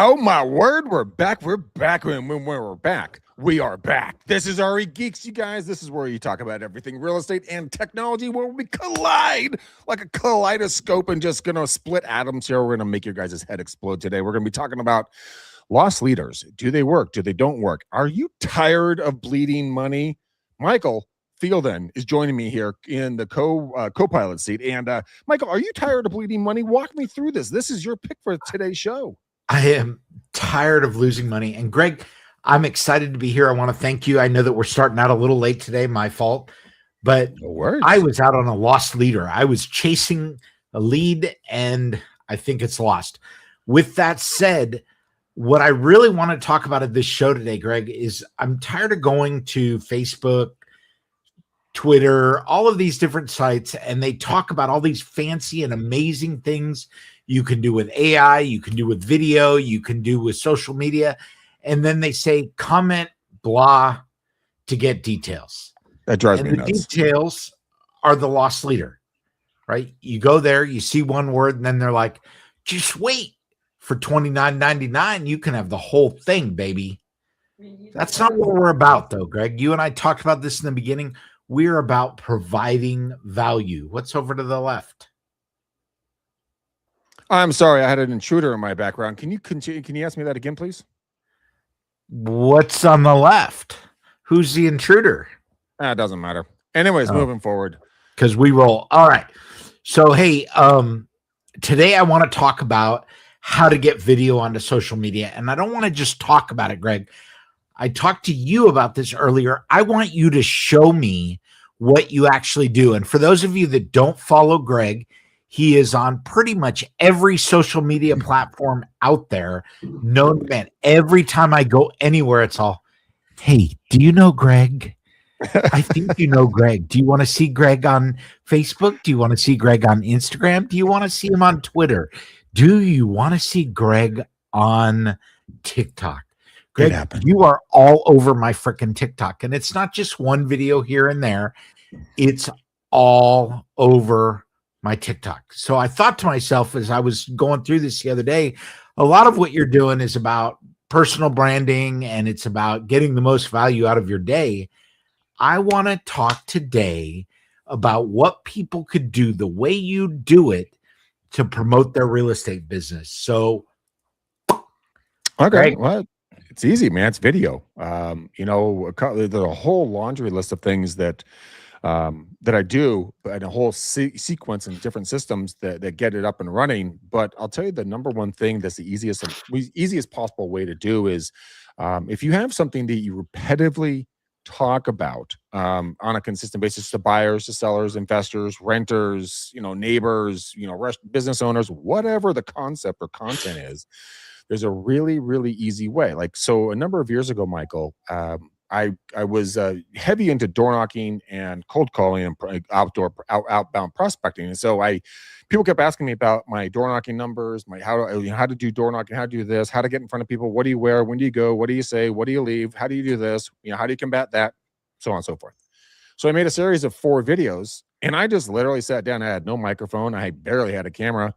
Oh my word, we're back. We're back. When we're back, we are back. This is RE Geeks, you guys. This is where you talk about everything real estate and technology, where we collide like a kaleidoscope and just gonna split atoms here. We're gonna make your guys' head explode today. We're gonna be talking about lost leaders. Do they work? Do they don't work? Are you tired of bleeding money? Michael Fielden is joining me here in the co-pilot seat. And Michael, are you tired of bleeding money? Walk me through this. This is your pick for today's show. I am tired of losing money. And Greg, I'm excited to be here. I want to thank you. I know that we're starting out a little late today, my fault, but I was out on a lost leader. I was chasing a lead and I think it's lost. With that said, what I really want to talk about at this show today, Greg, is I'm tired of going to Facebook, Twitter, all of these different sites, and they talk about all these fancy and amazing things you can do with AI, you can do with video, you can do with social media. And then they say, comment, blah, to get details. That drives me nuts. The details are the lost leader, right? You go there, you see one word, and then they're like, just wait for $29.99. You can have the whole thing, baby. That's not what we're about, though, Greg. You and I talked about this in the beginning. We're about providing value. What's over to the left? I'm sorry, I had an intruder in my background. Can you continue? Can you ask me that again, please? What's on the left? Who's the intruder? It doesn't matter. Anyways, moving forward. Because we roll. All right. So, hey, today I want to talk about how to get video onto social media. And I don't want to just talk about it, Greg. I talked to you about this earlier. I want you to show me what you actually do. And for those of you that don't follow Greg, he is on pretty much every social media platform out there. Known man. Every time I go anywhere, it's all, hey, do you know Greg? I think you know Greg. Do you want to see Greg on Facebook? Do you want to see Greg on Instagram? Do you want to see him on Twitter? Do you want to see Greg on TikTok? Greg, you are all over my freaking TikTok. And it's not just one video here and there. It's all over my TikTok. So I thought to myself as I was going through this the other day, a lot of what you're doing is about personal branding and it's about getting the most value out of your day. I want to talk today about what people could do the way you do it to promote their real estate business. So, okay, well, it's easy, man. It's video. You know, there's a whole laundry list of things that I do, and a whole sequence and different systems that get it up and running. But I'll tell you the number one thing that's the easiest possible way to do is if you have something that you repetitively talk about on a consistent basis to buyers, to sellers, investors, renters, you know, neighbors, you know, business owners, whatever the concept or content is, there's a really, really easy way. Like, so a number of years ago, Michael, I was heavy into door knocking and cold calling and outbound prospecting. And so people kept asking me about my door knocking numbers, how to do door knocking, how to do this, how to get in front of people, what do you wear, when do you go, what do you say, what do you leave, how do you do this, you know, how do you combat that, so on and so forth. So I made a series of 4 videos, and I just literally sat down. I had no microphone, I barely had a camera,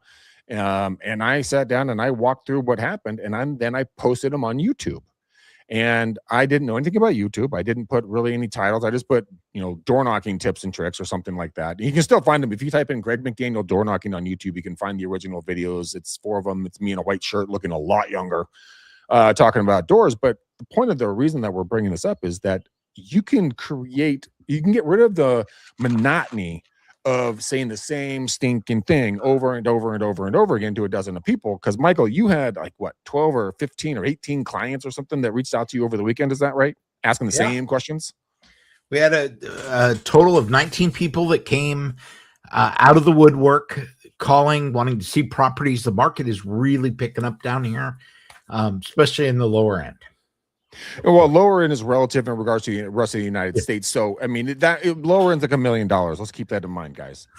and I sat down and I walked through what happened, and then I posted them on YouTube. And I didn't know anything about YouTube. I didn't put really any titles. I just put, you know, door knocking tips and tricks or something like that. You can still find them. If you type in Greg McDaniel door knocking on YouTube, you can find the original videos. It's 4 of them. It's me in a white shirt looking a lot younger, talking about doors. But the point of the reason that we're bringing this up is that you can get rid of the monotony of saying the same stinking thing over and over and over and over again to a dozen of people. Because Michael, you had like what, 12 or 15 or 18 clients or something that reached out to you over the weekend. Is that right? Asking the same questions. We had a total of 19 people that came out of the woodwork, calling, wanting to see properties. The market is really picking up down here, especially in the lower end. Well, lower end is relative in regards to the rest of the United States. So, I mean, lower end's like $1 million. Let's keep that in mind, guys.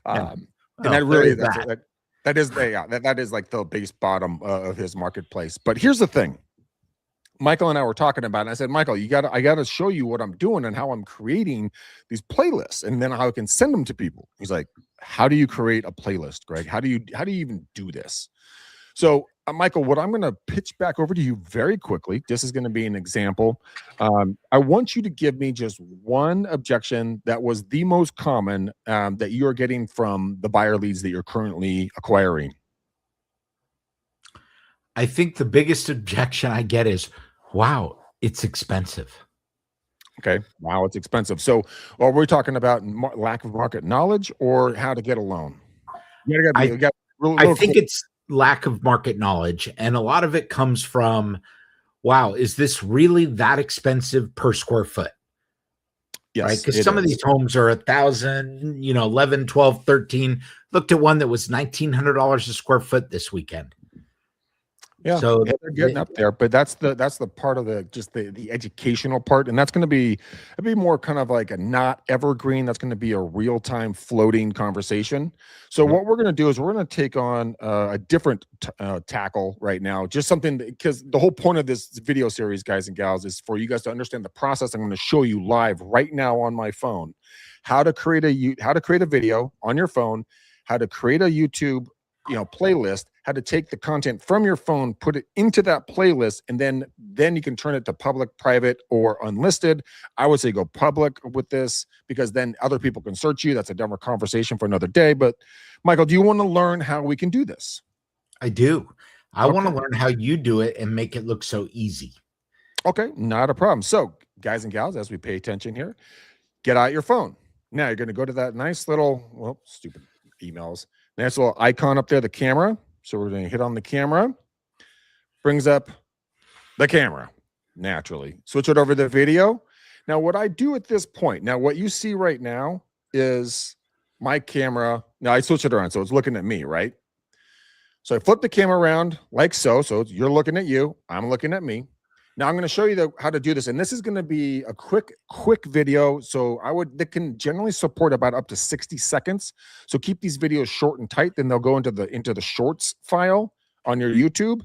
And that really, that is like the base bottom of his marketplace. But here's the thing. Michael and I were talking about it, and I said, Michael, I got to show you what I'm doing and how I'm creating these playlists, and then how I can send them to people. He's like, how do you create a playlist, Greg? How do you even do this? So Michael, what I'm going to pitch back over to you very quickly. This is going to be an example. I want you to give me just one objection that was the most common that you're getting from the buyer leads that you're currently acquiring. I think the biggest objection I get is, wow, it's expensive. Okay. Wow, it's expensive. So are we talking about lack of market knowledge or how to get a loan? I think it's lack of market knowledge. And a lot of it comes from, wow, is this really that expensive per square foot? Yes, right? Because some of these homes are 1,000, 11, 12, 13. Looked at one that was $1,900 a square foot this weekend. Yeah, so they're getting up there, but that's the part of the educational part, and that's going to be more kind of like a not evergreen. That's going to be a real time floating conversation. So what we're going to do is we're going to take on a different tackle right now, just something because the whole point of this video series, guys and gals, is for you guys to understand the process. I'm going to show you live right now on my phone how to create a video on your phone, how to create a YouTube playlist, how to take the content from your phone, put it into that playlist, and then you can turn it to public, private, or unlisted. I would say go public with this because then other people can search you. That's a different conversation for another day. But Michael, do you want to learn how we can do this? I do. I want to learn how you do it and make it look so easy. Okay, not a problem. So guys and gals, as we pay attention here, get out your phone. Now you're going to go to that nice little, stupid emails. Nice little icon up there, the camera. So we're going to hit on the camera. Brings up the camera naturally. Switch it over to the video. Now, what I do at this point, what you see right now is my camera. Now I switch it around, so it's looking at me, right? So I flip the camera around like so. So you're looking at you. I'm looking at me. Now I'm going to show you how to do this, and this is going to be a quick video. So that can generally support about up to 60 seconds. So keep these videos short and tight. Then they'll go into the shorts file on your YouTube.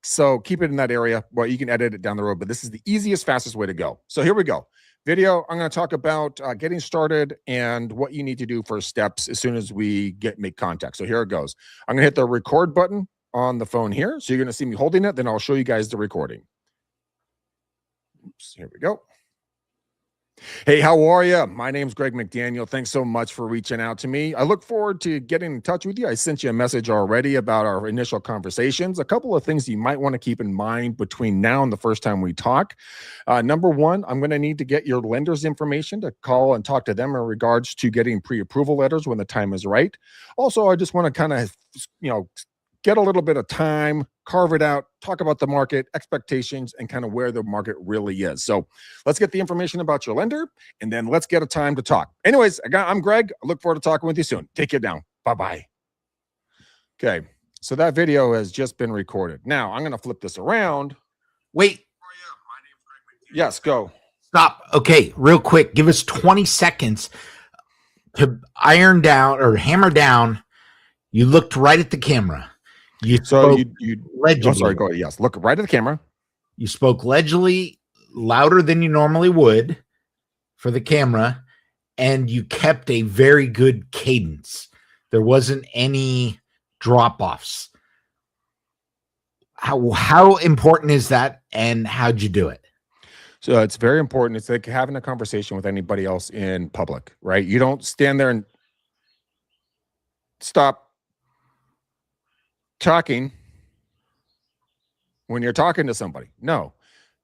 So keep it in that area. Well, you can edit it down the road, but this is the easiest, fastest way to go. So here we go. Video. I'm going to talk about getting started and what you need to do for steps as soon as we make contact. So here it goes. I'm going to hit the record button on the phone here. So you're going to see me holding it. Then I'll show you guys the recording. Oops, here we go. Hey, how are you? My name's Greg McDaniel. Thanks so much for reaching out to me. I look forward to getting in touch with you. I sent you a message already about our initial conversations. A couple of things you might want to keep in mind between now and the first time we talk. Number one, I'm going to need to get your lender's information to call and talk to them in regards to getting pre-approval letters when the time is right. Also, I just want to kind of, get a little bit of time, carve it out, talk about the market, expectations, and kind of where the market really is. So let's get the information about your lender, and then let's get a time to talk. Anyways, I'm Greg. I look forward to talking with you soon. Take care now. Bye-bye. Okay, so that video has just been recorded. Now, I'm going to flip this around. Wait. Yes, go. Stop. Okay, real quick. Give us 20 seconds to iron down or hammer down. You looked right at the camera. You spoke legibly. Oh, sorry, go ahead. Yes, look right at the camera. You spoke legibly, louder than you normally would for the camera, and you kept a very good cadence. There wasn't any drop-offs. How important is that, and how'd you do it? So it's very important. It's like having a conversation with anybody else in public, right? You don't stand there and stop talking when you're talking to somebody. No,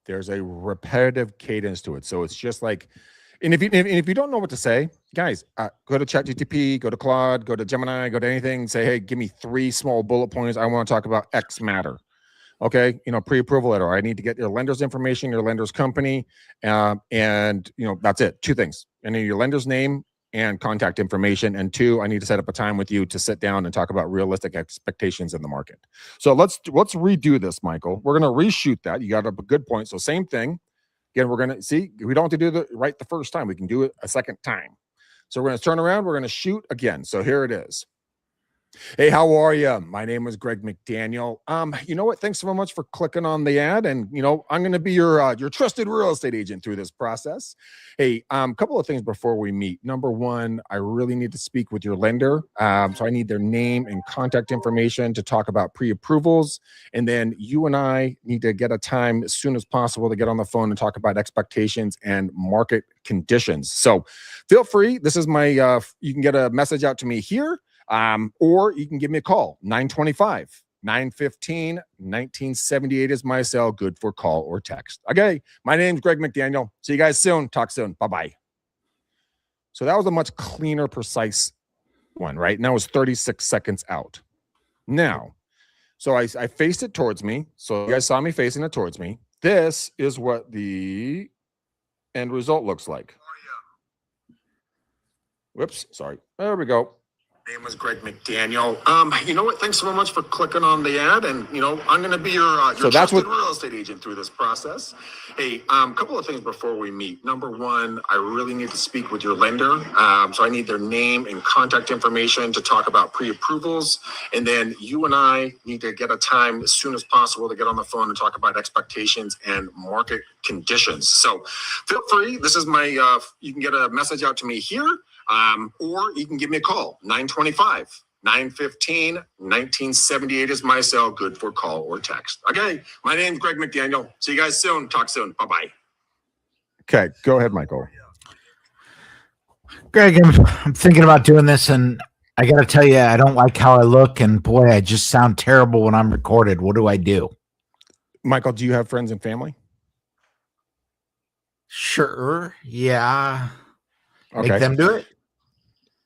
there's a repetitive cadence to it. So it's just like, and if you don't know what to say, guys, go to ChatGPT, go to Claude, go to Gemini, go to anything, say, hey, give me 3 small bullet points. I want to talk about X matter. Okay, pre-approval letter. I need to get your lender's information, your lender's company, and that's it. 2 things. I need your lender's name and contact information. And 2, I need to set up a time with you to sit down and talk about realistic expectations in the market. So let's redo this, Michael. We're going to reshoot that. You got up a good point. So same thing. Again, we're going to see, we don't have to do it right the first time. We can do it a second time. So we're going to turn around. We're going to shoot again. So here it is. Hey, how are you? My name is Greg McDaniel. You know what? Thanks so much for clicking on the ad, and I'm going to be your trusted real estate agent through this process. Hey, couple of things before we meet. Number one, I really need to speak with your lender, so I need their name and contact information to talk about pre-approvals, and then you and I need to get a time as soon as possible to get on the phone and talk about expectations and market conditions. So, feel free. This is my. You can get a message out to me here. Or you can give me a call, 925-915-1978 is my cell, good for call or text. Okay, my name's Greg McDaniel. See you guys soon. Talk soon. Bye-bye. So that was a much cleaner, precise one, right? And that was 36 seconds out. Now, so I faced it towards me. So you guys saw me facing it towards me. This is what the end result looks like. Whoops, sorry. There we go. Name is Greg McDaniel. You know what? Thanks so much for clicking on the ad, and I'm going to be your trusted real estate agent through this process. Hey, couple of things before we meet. Number one, I really need to speak with your lender, so I need their name and contact information to talk about pre-approvals, and then you and I need to get a time as soon as possible to get on the phone and talk about expectations and market conditions. So, feel free. This is my. You can get a message out to me here. Or you can give me a call, 925-915-1978 is my cell, good for call or text. Okay, my name's Greg McDaniel. See you guys soon. Talk soon. Bye-bye. Okay, go ahead, Michael. Greg, I'm thinking about doing this, and I got to tell you, I don't like how I look, and boy, I just sound terrible when I'm recorded. What do I do? Michael, do you have friends and family? Sure, yeah. Okay. Make them do it?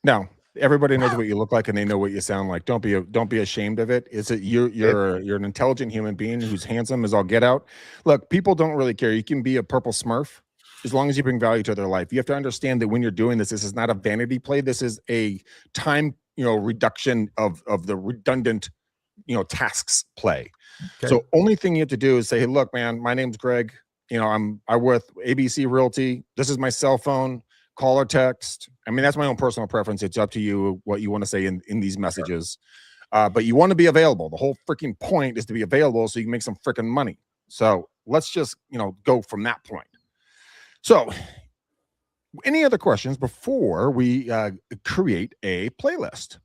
No, everybody knows what you look like and they know what you sound like. Don't be ashamed of it. Is it you're an intelligent human being who's handsome as all get out. Look, people don't really care. You can be a purple Smurf as long as you bring value to their life. You have to understand that when you're doing this is not a vanity play. This is a time, reduction of the redundant, tasks play. Okay. So only thing you have to do is say, hey, look, man, my name's Greg. I'm with ABC Realty. This is my cell phone. Call or text. I mean, that's my own personal preference. It's up to you what you want to say in these messages. But you want to be available. The whole freaking point is to be available so you can make some freaking money. So let's just, go from that point. So any other questions before we create a playlist?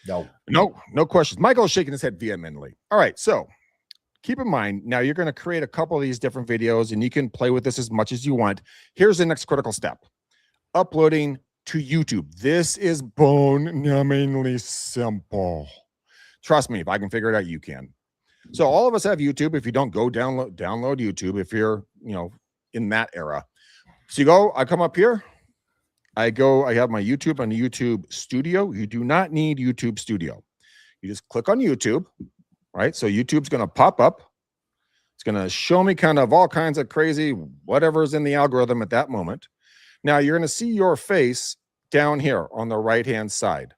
No questions. Michael's shaking his head vehemently. All right. So keep in mind, now you're going to create a couple of these different videos and you can play with this as much as you want. Here's the next critical step. Uploading to YouTube. This is bone-numbingly simple. Trust me, if I can figure it out, you can. So all of us have YouTube. If you don't, go download YouTube if you're, in that era. So I come up here. I have my YouTube on YouTube Studio. You do not need YouTube Studio. You just click on YouTube, right? So YouTube's going to pop up. It's going to show me kind of all kinds of crazy whatever's in the algorithm at that moment. Now you're going to see your face down here on the right-hand side.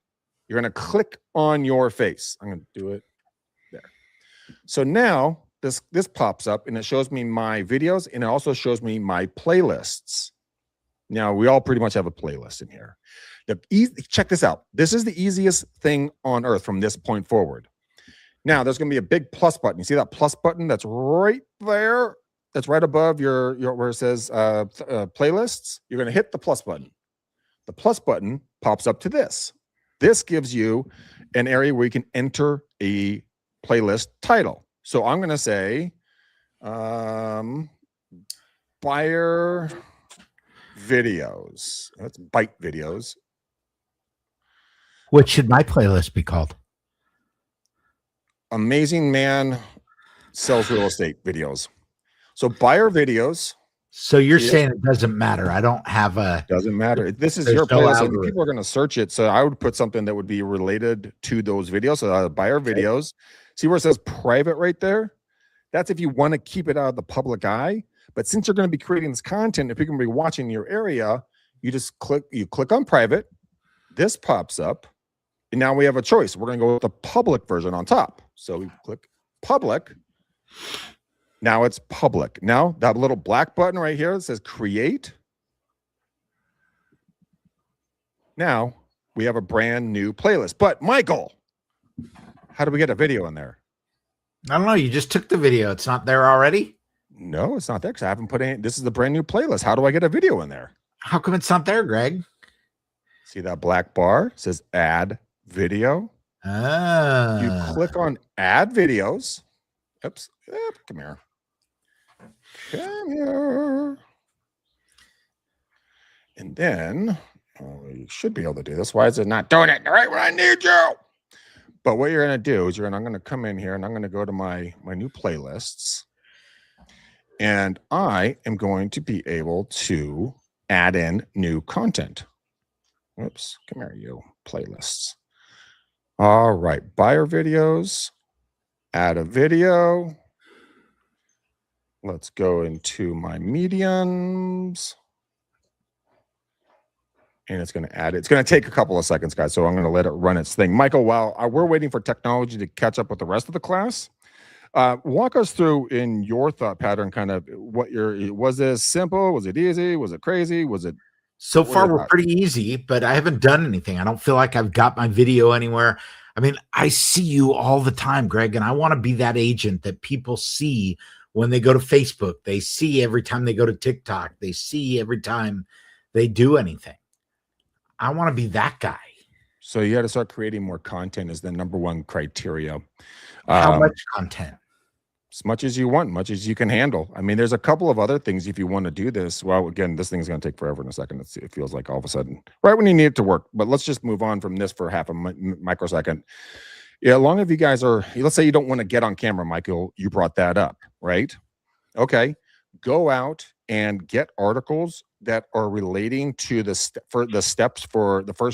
You're going to click on your face. I'm going to do it there. So now this pops up and it shows me my videos and it also shows me my playlists. Now we all pretty much have a playlist in here. Check this out. This is the easiest thing on earth from this point forward. Now there's going to be a big plus button. You see that plus button that's right there? That's right above your where it says playlists. You're going to hit the plus button. The plus button pops up to this. This gives you an area where you can enter a playlist title. So I'm going to say buyer videos. That's bite videos. What should my playlist be called? Amazing man sells real estate videos. So buyer videos. So you're saying it doesn't matter. I don't have a. Doesn't matter. This is your playlist. I mean, people are going to search it. So I would put something that would be related to those videos. So buyer videos. See where it says private right there? That's if you want to keep it out of the public eye. But since you're going to be creating this content, if you're going to be watching your area, you just click on private. This pops up. And now we have a choice. We're going to go with the public version on top. So we click public. Now it's public. Now that little black button right here that says create. Now we have a brand new playlist. But Michael, How do we get a video in there? I don't know. You just took the video. It's not there already? No, it's not there because I haven't put any. This is the brand new playlist. How do I get a video in there? How come it's not there, Greg? See that black bar? It says add video. You click on add videos. Oops. Come here. Come here. And then you should be able to do this. Why is it not doing it right when I need you? But what you're going to do is I'm going to come in here and I'm going to go to my new playlists. And I am going to be able to add in new content. Whoops. Come here, you playlists. All right. Buyer videos. Add a video. Let's go into my mediums. And it's going to add it. It's going to take a couple of seconds, guys. So I'm going to let it run its thing. Michael, while we're waiting for technology to catch up with the rest of the class, walk us through in your thought pattern, kind of was this simple? Was it easy? Was it crazy? Was it? So far, we're pretty easy, but I haven't done anything. I don't feel like I've got my video anywhere. I mean, I see you all the time, Greg, and I want to be that agent that people see when they go to Facebook. They see every time they go to TikTok. They see every time they do anything. I want to be that guy. So you got to start creating more content is the number one criteria. How much content? As much as you want, much as you can handle. I mean, there's a couple of other things if you want to do this. Well, again, this thing's going to take forever in a second. It feels like all of a sudden, right when you need it to work. But let's just move on from this for half a microsecond. Yeah, long as you guys are, let's say you don't want to get on camera, Michael, you brought that up, right? Okay, go out and get articles that are relating to the first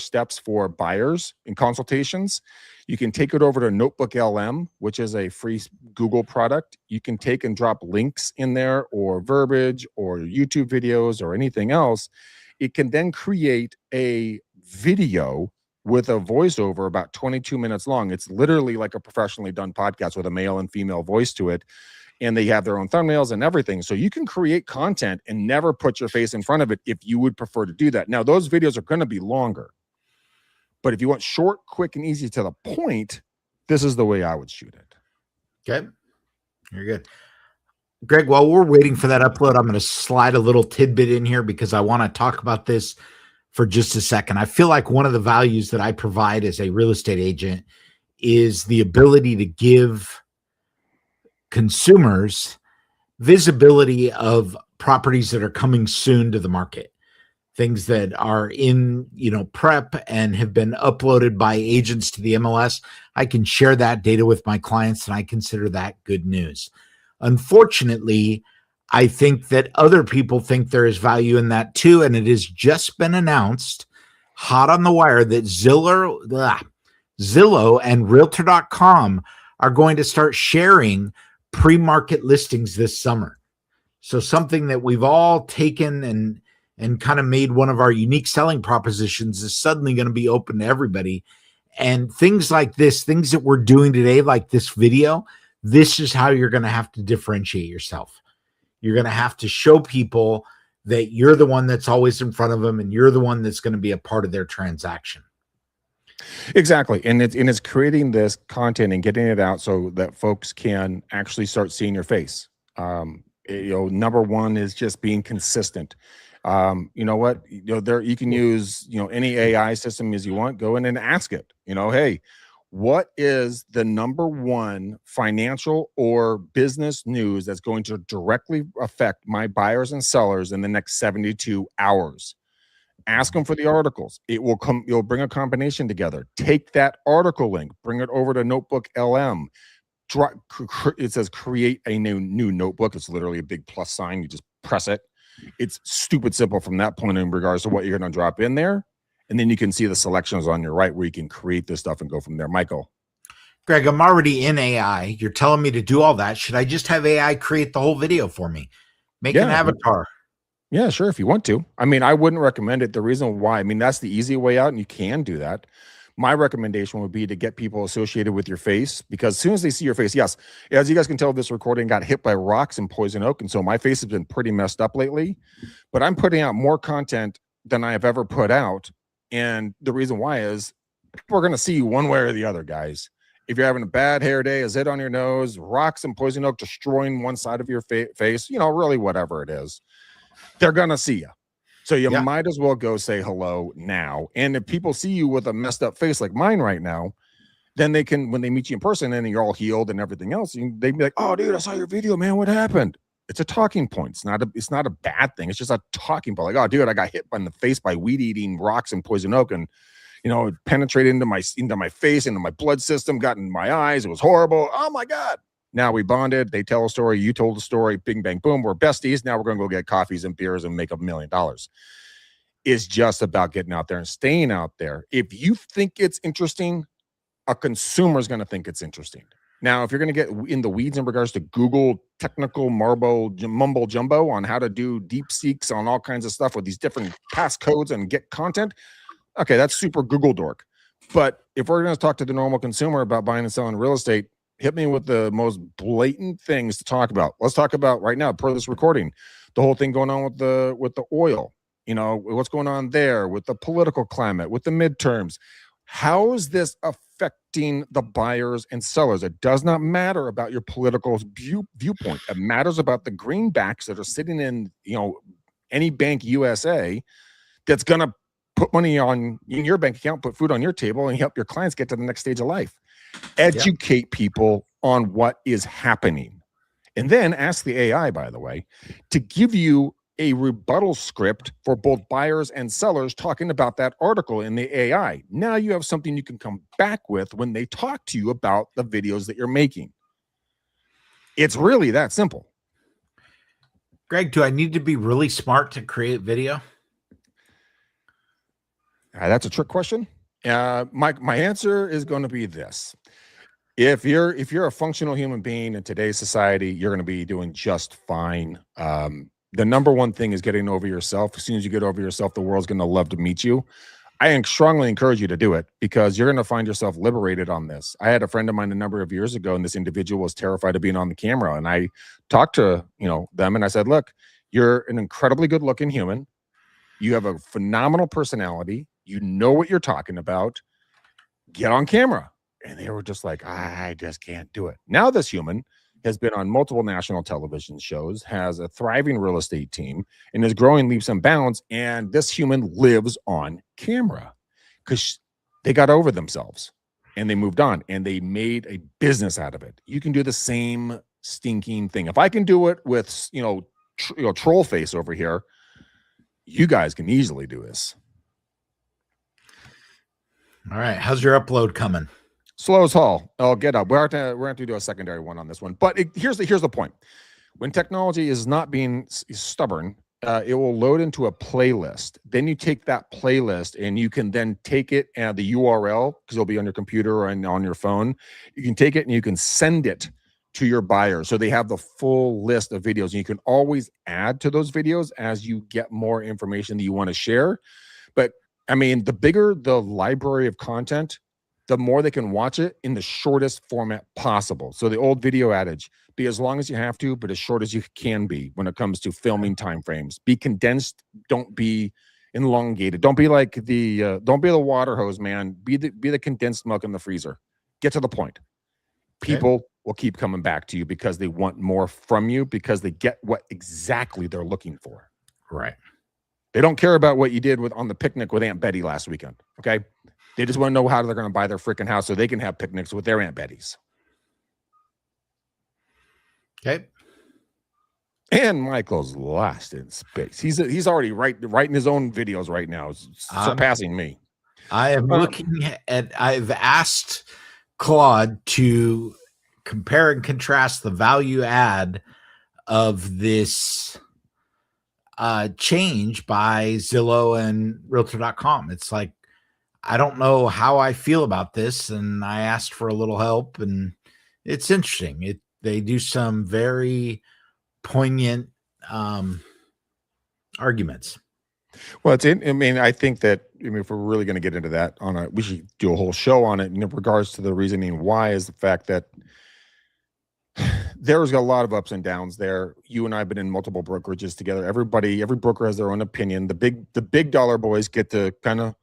steps for buyers in consultations. You can take it over to Notebook LM, which is a free Google product. You can take and drop links in there or verbiage or YouTube videos or anything else. It can then create a video with a voiceover about 22 minutes long. It's literally like a professionally done podcast with a male and female voice to it. And they have their own thumbnails and everything. So you can create content and never put your face in front of it if you would prefer to do that. Now, those videos are going to be longer. But if you want short, quick, and easy to the point, this is the way I would shoot it. Okay. You're good. Greg, while we're waiting for that upload, I'm going to slide a little tidbit in here because I want to talk about this for just a second. I feel like one of the values that I provide as a real estate agent is the ability to give consumers visibility of properties that are coming soon to the market, things that are in, prep and have been uploaded by agents to the MLS. I can share that data with my clients and I consider that good news. Unfortunately, I think that other people think there is value in that too. And it has just been announced hot on the wire that Zillow and Realtor.com are going to start sharing pre-market listings this summer. So something that we've all taken and kind of made one of our unique selling propositions is suddenly going to be open to everybody. And things like this, things that we're doing today, like this video, this is how you're going to have to differentiate yourself. You're going to have to show people that you're the one that's always in front of them and you're the one that's going to be a part of their transaction. Exactly. And it's creating this content and getting it out so that folks can actually start seeing your face. Number one is just being consistent. You know what, there you can use, any AI system as you want, go in and ask it, hey, what is the number one financial or business news that's going to directly affect my buyers and sellers in the next 72 hours? Ask them for the articles. You'll bring a combination together. Take that article link, bring it over to Notebook LM. It says create a new notebook. It's literally a big plus sign. You just press it. It's stupid simple from that point in regards to what you're going to drop in there. And then you can see the selections on your right where you can create this stuff and go from there. Michael. Greg, I'm already in AI. You're telling me to do all that. Should I just have AI create the whole video for me? Make an avatar. Yeah, sure. If you want to. I mean, I wouldn't recommend it. The reason why, that's the easy way out and you can do that. My recommendation would be to get people associated with your face because as soon as they see your face, yes, as you guys can tell, this recording got hit by rocks and poison oak. And so my face has been pretty messed up lately, but I'm putting out more content than I have ever put out. And the reason why is people are going to see you one way or the other, guys. If you're having a bad hair day, a zit on your nose, rocks and poison oak destroying one side of your face, really whatever it is, they're going to see you. So you might as well go say hello now. And if people see you with a messed up face like mine right now, then they can, when they meet you in person and you're all healed and everything else, they'd be like, oh, dude, I saw your video, man. What happened? It's a talking point. It's not a bad thing. It's just a talking point. Like, oh, dude, I got hit in the face by weed eating rocks and poison oak, and it penetrated into my face, into my blood system, got in my eyes. It was horrible. Oh my God. Now we bonded. They tell a story. You told a story. Bing, bang, boom. We're besties. Now we're going to go get coffees and beers and make $1 million. It's just about getting out there and staying out there. If you think it's interesting, a consumer is going to think it's interesting. Now, if you're going to get in the weeds in regards to Google technical mumbo jumbo on how to do deep seeks on all kinds of stuff with these different passcodes and get content, okay, that's super Google dork. But if we're going to talk to the normal consumer about buying and selling real estate, hit me with the most blatant things to talk about. Let's talk about right now, per this recording, the whole thing going on with the oil, what's going on there with the political climate, with the midterms. How is this affecting the buyers and sellers? It does not matter about your political viewpoint. It matters about the greenbacks that are sitting in, any bank USA that's going to put money in your bank account, put food on your table, and help your clients get to the next stage of life. Educate people on what is happening. And then ask the AI, by the way, to give you a rebuttal script for both buyers and sellers talking about that article in the AI. Now you have something you can come back with when they talk to you about the videos that you're making. It's really that simple. Greg, do I need to be really smart to create video? That's a trick question. My answer is going to be this. If you're a functional human being in today's society, you're going to be doing just fine. The number one thing is getting over yourself. As soon as you get over yourself, the world's going to love to meet you. I strongly encourage you to do it because you're going to find yourself liberated on this. I had a friend of mine a number of years ago, and this individual was terrified of being on the camera. And I talked to them, and I said, look, you're an incredibly good-looking human. You have a phenomenal personality. You know what you're talking about. Get on camera. And they were just like, I just can't do it. Now this human has been on multiple national television shows, has a thriving real estate team, and is growing leaps and bounds. And this human lives on camera because they got over themselves and they moved on and they made a business out of it. You can do the same stinking thing. If I can do it with, troll face over here, you guys can easily do this. All right. How's your upload coming? Slow as hell. Oh, get up. We're going to do a secondary one on this one. But here's the point. When technology is not being stubborn, it will load into a playlist. Then you take that playlist and you can then take it and the URL, because it'll be on your computer and on your phone. You can take it and you can send it to your buyer. So they have the full list of videos. And you can always add to those videos as you get more information that you want to share. But I mean, the bigger the library of content, the more they can watch it in the shortest format possible. So the old video adage, be as long as you have to, but as short as you can be when it comes to filming timeframes. Be condensed, don't be elongated. Don't be like don't be the water hose, man. Be the condensed milk in the freezer. Get to the point. People will keep coming back to you because they want more from you because they get what exactly they're looking for. Right. They don't care about what you did on the picnic with Aunt Betty last weekend. Okay. They just want to know how they're going to buy their freaking house so they can have picnics with their Aunt Betty's. Okay. And Michael's lost in space. He's already writing his own videos right now, surpassing me. I am looking at. I've asked Claude to compare and contrast the value add of this change by Zillow and Realtor.com. It's like, I don't know how I feel about this, and I asked for a little help, and it's interesting. They do some very poignant arguments. Well, I think that if we're really going to get into that we should do a whole show on it in regards to the reasoning why is the fact that there's a lot of ups and downs there. You and I have been in multiple brokerages together. Every broker has their own opinion. The big dollar boys get to kind of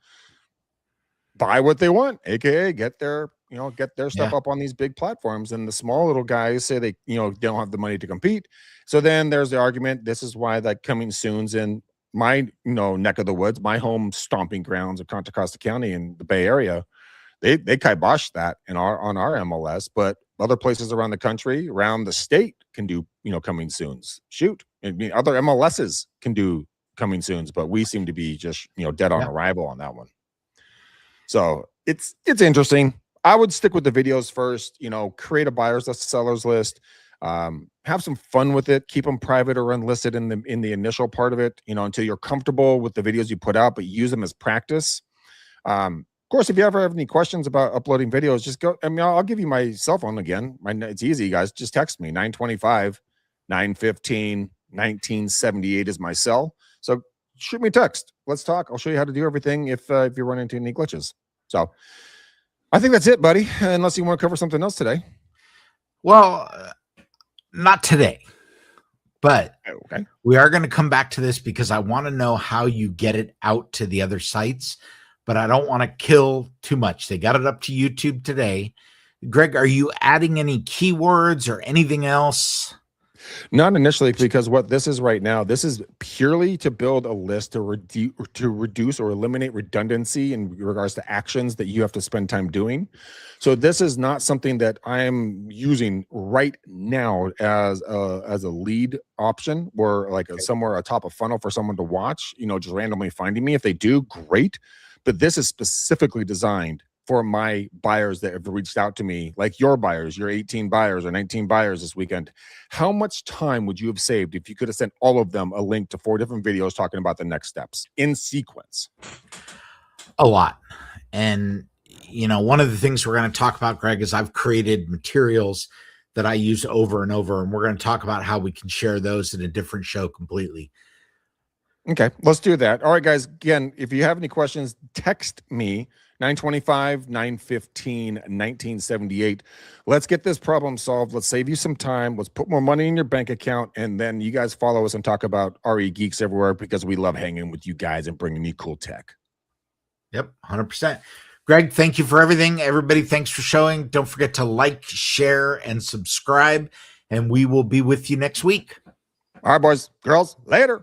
buy what they want, aka get their get their stuff Yeah. up on these big platforms, and the small little guys say they, don't have the money to compete. So then there's the argument. This is why that coming soon's in my, neck of the woods, my home stomping grounds of Contra Costa County in the Bay Area. They kibosh that on our MLS, but other places around the country, around the state can do, coming soons. Shoot. I mean, other MLSs can do coming soons, but we seem to be just, dead on arrival on that one. So it's interesting. I would stick with the videos first, create a buyer's list, seller's list, have some fun with it, keep them private or unlisted in the initial part of it, until you're comfortable with the videos you put out, but use them as practice. Of course, if you ever have any questions about uploading videos, just go. I mean, I'll give you my cell phone again. It's easy, guys. Just text me. 925 915 1978 is my cell. So shoot me a text. Let's talk. I'll show you how to do everything if you run into any glitches. So I think that's it, buddy. Unless you want to cover something else today. Well, not today, but okay. We are going to come back to this because I want to know how you get it out to the other sites, but I don't want to kill too much. They got it up to YouTube today. Greg, are you adding any keywords or anything else? Not initially, because what this is right now, this is purely to build a list to reduce or eliminate redundancy in regards to actions that you have to spend time doing. So this is not something that I'm using right now as a lead option, or like somewhere atop a funnel for someone to watch, just randomly finding me. If they do, great. But this is specifically designed for my buyers that have reached out to me, like your buyers, your 18 buyers or 19 buyers this weekend. How much time would you have saved if you could have sent all of them a link to 4 different videos talking about the next steps in sequence? A lot. And, one of the things we're going to talk about, Greg, is I've created materials that I use over and over, and we're going to talk about how we can share those in a different show completely. Okay, let's do that. All right, guys. Again, if you have any questions, text me 925 915 1978. Let's get this problem solved. Let's save you some time. Let's put more money in your bank account. And then you guys follow us and talk about RE Geeks everywhere, because we love hanging with you guys and bringing you cool tech. Yep, 100%. Greg, thank you for everything. Everybody, thanks for showing. Don't forget to like, share, and subscribe. And we will be with you next week. All right, boys, girls, later.